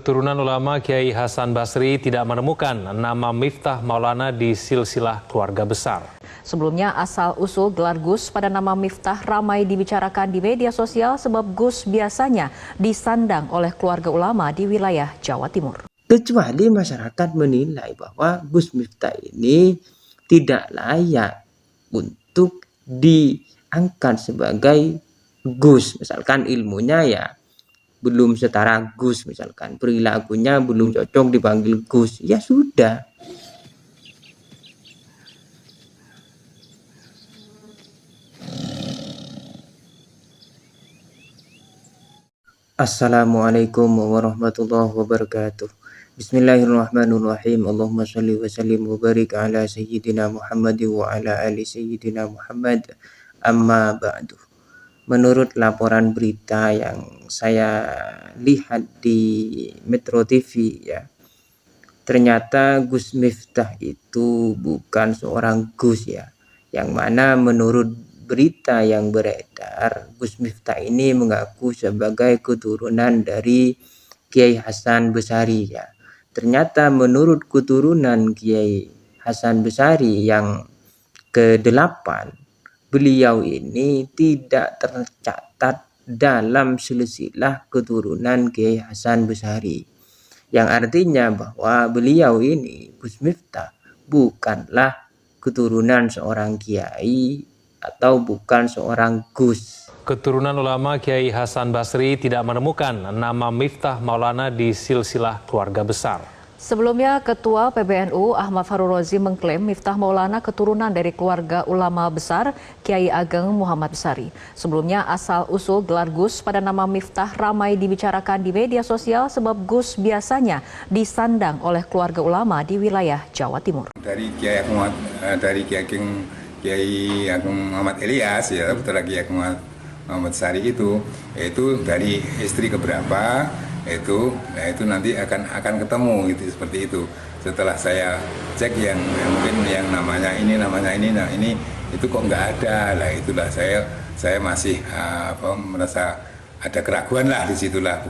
Keturunan ulama Kiai Hasan Basri tidak menemukan nama Miftah Maulana di silsilah keluarga besar. Sebelumnya asal-usul gelar Gus pada nama Miftah ramai dibicarakan di media sosial sebab Gus biasanya disandang oleh keluarga ulama di wilayah Jawa Timur. Kecuali masyarakat menilai bahwa Gus Miftah ini tidak layak untuk diangkat sebagai Gus. Misalkan ilmunya ya belum setara Gus, misalkan perilakunya belum cocok dipanggil Gus, ya sudah. Assalamualaikum warahmatullahi wabarakatuh. Bismillahirrahmanirrahim. Allahumma sholli wa sallim wa barik ala sayyidina Muhammad wa ala ali sayyidina Muhammad. Amma ba'du. Menurut laporan berita yang saya lihat di Metro TV ya, ternyata Gus Miftah itu bukan seorang Gus ya. Yang mana menurut berita yang beredar, Gus Miftah ini mengaku sebagai keturunan dari Kiai Hasan Basri ya. Ternyata menurut keturunan Kiai Hasan Basri yang ke-8, beliau ini tidak tercatat dalam silsilah keturunan Kiai Hasan Basri. Yang artinya bahwa beliau ini, Gus Miftah, bukanlah keturunan seorang kiai atau bukan seorang Gus. Keturunan ulama Kiai Hasan Basri tidak menemukan nama Miftah Maulana di silsilah keluarga besar. Sebelumnya, Ketua PBNU Ahmad Farul Razi mengklaim Miftah Maulana keturunan dari keluarga ulama besar Kiai Ageng Muhammad Basri. Sebelumnya, asal-usul gelar Gus pada nama Miftah ramai dibicarakan di media sosial sebab Gus biasanya disandang oleh keluarga ulama di wilayah Jawa Timur. Dari Kiai Ageng Muhammad Ilyas ya, betul lagi Kiai Ageng Muhammad Basri itu dari istri keberapa itu nanti akan ketemu gitu, seperti itu. Setelah saya cek yang mungkin yang namanya ini nah ini itu kok nggak ada lah, itulah saya masih merasa ada keraguan lah di situlah.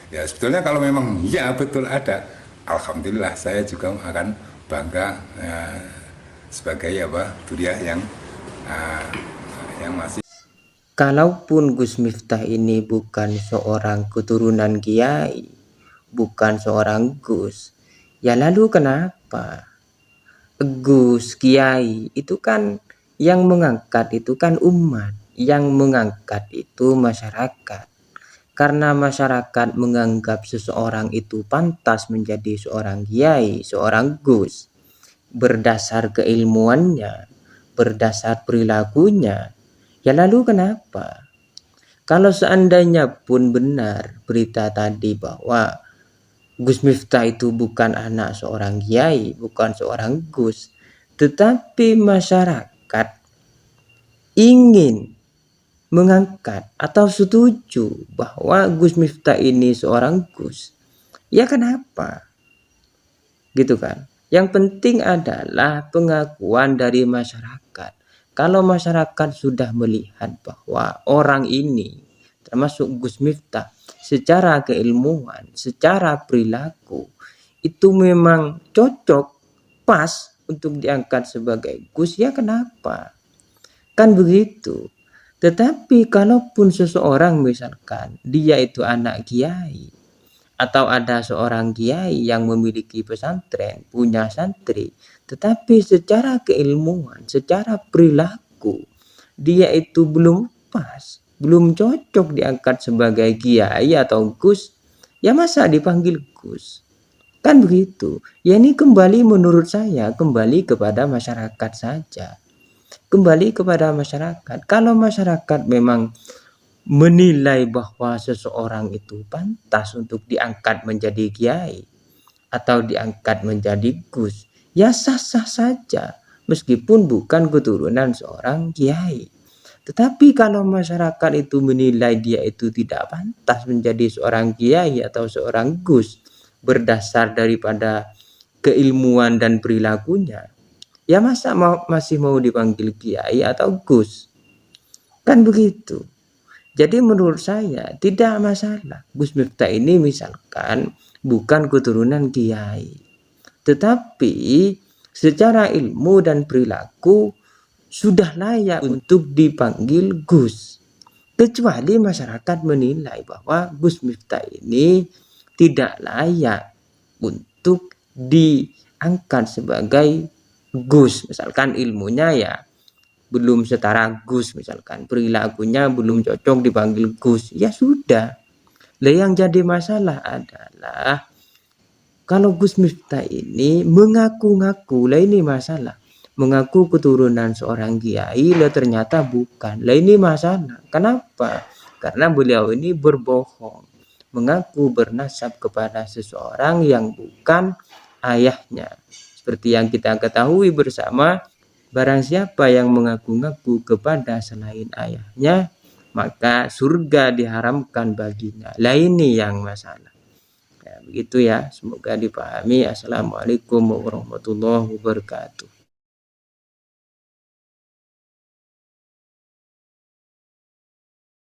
Ya sebetulnya kalau memang ya betul ada, alhamdulillah saya juga akan bangga sebagai duriah yang masih. Kalaupun Gus Miftah ini bukan seorang keturunan kiai, bukan seorang Gus, ya lalu kenapa Gus kiai itu kan yang mengangkat itu kan umat, yang mengangkat itu masyarakat. Karena masyarakat menganggap seseorang itu pantas menjadi seorang kiai, seorang Gus, berdasar keilmuannya, berdasar perilakunya. Ya lalu kenapa? Kalau seandainya pun benar berita tadi bahwa Gus Miftah itu bukan anak seorang kiai, bukan seorang Gus, tetapi masyarakat ingin mengangkat atau setuju bahwa Gus Miftah ini seorang Gus, ya kenapa? Gitu kan? Yang penting adalah pengakuan dari masyarakat. Kalau masyarakat sudah melihat bahwa orang ini, termasuk Gus Miftah, secara keilmuan, secara perilaku, itu memang cocok, pas untuk diangkat sebagai Gus, ya kenapa? Kan begitu. Tetapi kalaupun seseorang misalkan dia itu anak kiai, atau ada seorang kiai yang memiliki pesantren, punya santri, tetapi secara keilmuan, secara perilaku, dia itu belum pas, belum cocok diangkat sebagai kiai atau Gus, ya masa dipanggil Gus? Kan begitu. Ya ini kembali menurut saya, kembali kepada masyarakat saja. Kembali kepada masyarakat. Kalau masyarakat memang menilai bahwa seseorang itu pantas untuk diangkat menjadi kiai atau diangkat menjadi Gus, ya sah-sah saja meskipun bukan keturunan seorang kiai. Tetapi kalau masyarakat itu menilai dia itu tidak pantas menjadi seorang kiai atau seorang Gus berdasar daripada keilmuan dan perilakunya, ya masa masih mau dipanggil kiai atau Gus? Kan begitu. Jadi menurut saya tidak masalah Gus Miftah ini misalkan bukan keturunan kiai. Tetapi secara ilmu dan perilaku sudah layak untuk dipanggil Gus. Kecuali masyarakat menilai bahwa Gus Miftah ini tidak layak untuk diangkat sebagai Gus. Misalkan ilmunya ya belum setara Gus, misalkan perilakunya belum cocok dipanggil Gus, ya sudah. Lah yang jadi masalah adalah kalau Gus Miftah ini mengaku-ngaku, lah ini masalah. Mengaku keturunan seorang kiai, lah ternyata bukan. Lah ini masalah. Kenapa? Karena beliau ini berbohong, mengaku bernasab kepada seseorang yang bukan ayahnya. Seperti yang kita ketahui bersama, barang siapa yang mengaku-ngaku kepada selain ayahnya, maka surga diharamkan baginya. Lah ini yang masalah. Ya, begitu ya, semoga dipahami. Assalamualaikum warahmatullahi wabarakatuh.